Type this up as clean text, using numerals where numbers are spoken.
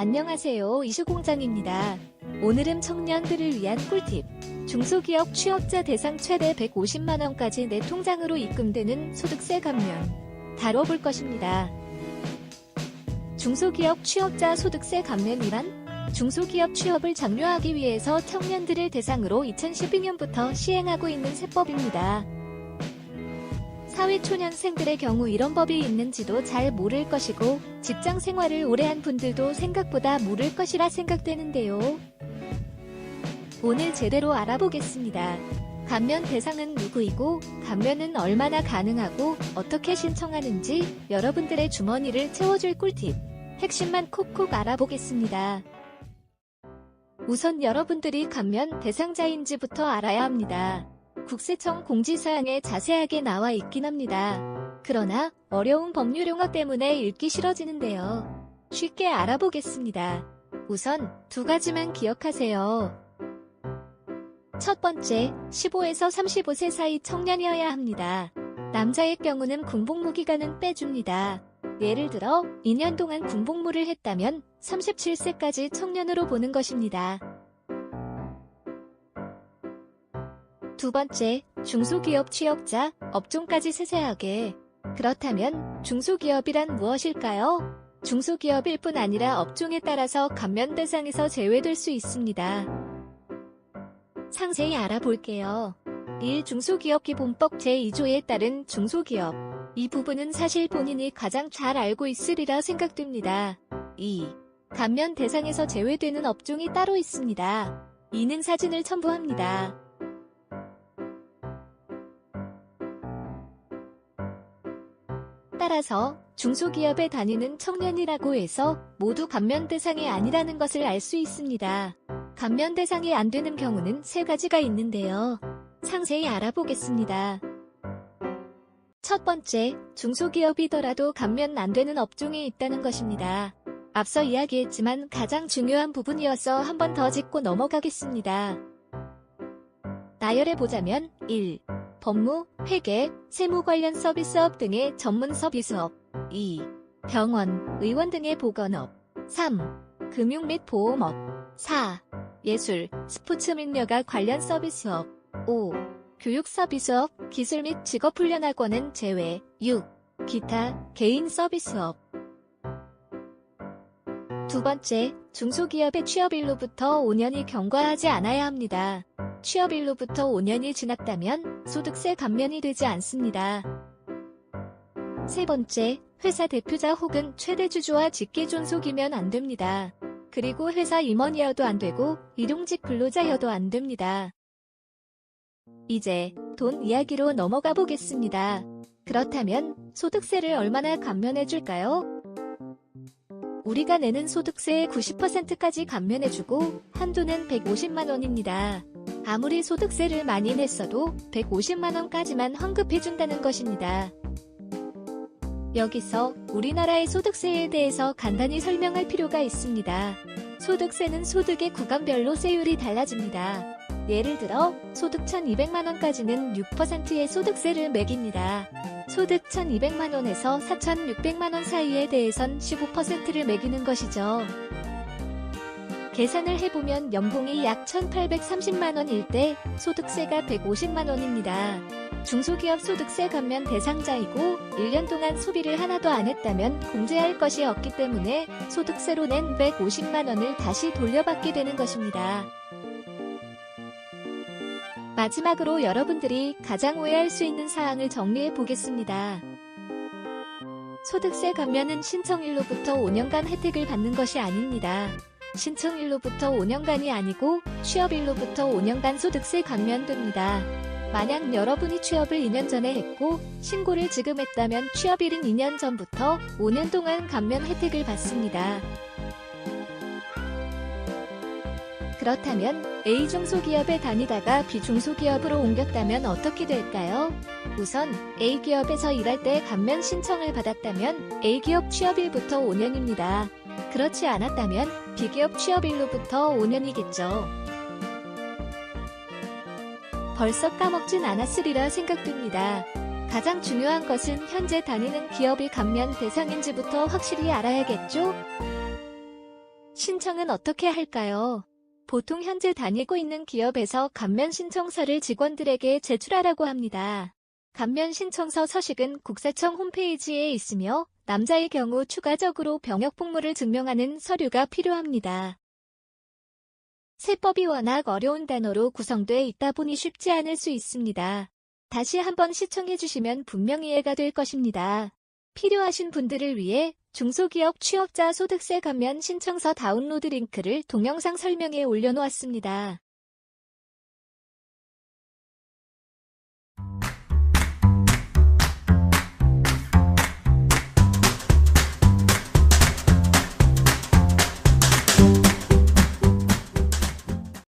안녕하세요. 이슈공장입니다. 오늘은 청년들을 위한 꿀팁. 중소기업 취업자 대상 최대 150만원까지 내 통장으로 입금되는 소득세 감면 다뤄볼 것입니다. 중소기업 취업자 소득세 감면이란 중소기업 취업을 장려하기 위해서 청년들을 대상으로 2012년부터 시행하고 있는 세법입니다. 사회초년생들의 경우 이런 법이 있는지도 잘 모를 것이고 직장 생활을 오래 한 분들도 생각보다 모를 것이라 생각되는데요. 오늘 제대로 알아보겠습니다. 감면 대상은 누구이고 감면은 얼마나 가능하고 어떻게 신청하는지 여러분들의 주머니를 채워줄 꿀팁, 핵심만 콕콕 알아보겠습니다. 우선 여러분들이 감면 대상자인지부터 알아야 합니다. 국세청 공지사항에 자세하게 나와 있긴 합니다. 그러나 어려운 법률 용어 때문에 읽기 싫어지는데요. 쉽게 알아보겠습니다. 우선 두 가지만 기억하세요. 첫 번째, 15에서 35세 사이 청년이어야 합니다. 남자의 경우는 군복무 기간은 빼줍니다. 예를 들어 2년 동안 군복무를 했다면 37세까지 청년으로 보는 것입니다. 두 번째, 중소기업 취업자, 업종까지 세세하게. 그렇다면 중소기업이란 무엇일까요? 중소기업일 뿐 아니라 업종에 따라서 감면 대상에서 제외될 수 있습니다. 상세히 알아볼게요. 1. 중소기업기본법 제2조에 따른 중소기업. 이 부분은 사실 본인이 가장 잘 알고 있으리라 생각됩니다. 2. 감면 대상에서 제외되는 업종이 따로 있습니다. 이는 사진을 첨부합니다. 따라서 중소기업에 다니는 청년이라고 해서 모두 감면 대상이 아니라는 것을 알 수 있습니다. 감면 대상이 안 되는 경우는 세 가지가 있는데요. 상세히 알아보겠습니다. 첫 번째, 중소기업이더라도 감면 안 되는 업종이 있다는 것입니다. 앞서 이야기했지만 가장 중요한 부분이어서 한 번 더 짚고 넘어가겠습니다. 나열해보자면 1. 법무, 회계, 세무 관련 서비스업 등의 전문 서비스업. 2. 병원, 의원 등의 보건업. 3. 금융 및 보험업. 4. 예술, 스포츠 및 여가 관련 서비스업. 5. 교육 서비스업, 기술 및 직업훈련학원은 제외. 6. 기타, 개인 서비스업. 두 번째, 중소기업의 취업일로부터 5년이 경과하지 않아야 합니다. 취업일로부터 5년이 지났다면 소득세 감면이 되지 않습니다. 세 번째, 회사 대표자 혹은 최대 주주와 직계 존속이면 안 됩니다. 그리고 회사 임원이어도 안 되고 일용직 근로자여도 안 됩니다. 이제 돈 이야기로 넘어가 보겠습니다. 그렇다면 소득세를 얼마나 감면해 줄까요? 우리가 내는 소득세의 90%까지 감면해주고 한도는 150만원입니다. 아무리 소득세를 많이 냈어도 150만원까지만 환급해준다는 것입니다. 여기서 우리나라의 소득세에 대해서 간단히 설명할 필요가 있습니다. 소득세는 소득의 구간별로 세율이 달라집니다. 예를 들어 소득 1200만원까지는 6%의 소득세를 매깁니다. 소득 1200만원에서 4600만원 사이에 대해선 15%를 매기는 것이죠. 계산을 해보면 연봉이 약 1830만원일 때 소득세가 150만원입니다. 중소기업 소득세 감면 대상자이고 1년 동안 소비를 하나도 안 했다면 공제할 것이 없기 때문에 소득세로 낸 150만원을 다시 돌려받게 되는 것입니다. 마지막으로 여러분들이 가장 오해할 수 있는 사항을 정리해 보겠습니다. 소득세 감면은 신청일로부터 5년간 혜택을 받는 것이 아닙니다. 신청일로부터 5년간이 아니고 취업일로부터 5년간 소득세 감면됩니다. 만약 여러분이 취업을 2년 전에 했고 신고를 지금 했다면 취업일인 2년 전부터 5년 동안 감면 혜택을 받습니다. 그렇다면 A 중소기업에 다니다가 B 중소기업으로 옮겼다면 어떻게 될까요? 우선 A 기업에서 일할 때 감면 신청을 받았다면 A 기업 취업일부터 5년입니다. 그렇지 않았다면 B 기업 취업일로부터 5년이겠죠. 벌써 까먹진 않았으리라 생각됩니다. 가장 중요한 것은 현재 다니는 기업이 감면 대상인지부터 확실히 알아야겠죠? 신청은 어떻게 할까요? 보통 현재 다니고 있는 기업에서 감면 신청서를 직원들에게 제출하라고 합니다. 감면 신청서 서식은 국세청 홈페이지에 있으며 남자의 경우 추가적으로 병역 복무를 증명하는 서류가 필요합니다. 세법이 워낙 어려운 단어로 구성돼 있다 보니 쉽지 않을 수 있습니다. 다시 한번 시청해주시면 분명 이해가 될 것입니다. 필요하신 분들을 위해 중소기업 취업자 소득세 감면 신청서 다운로드 링크를 동영상 설명에 올려놓았습니다.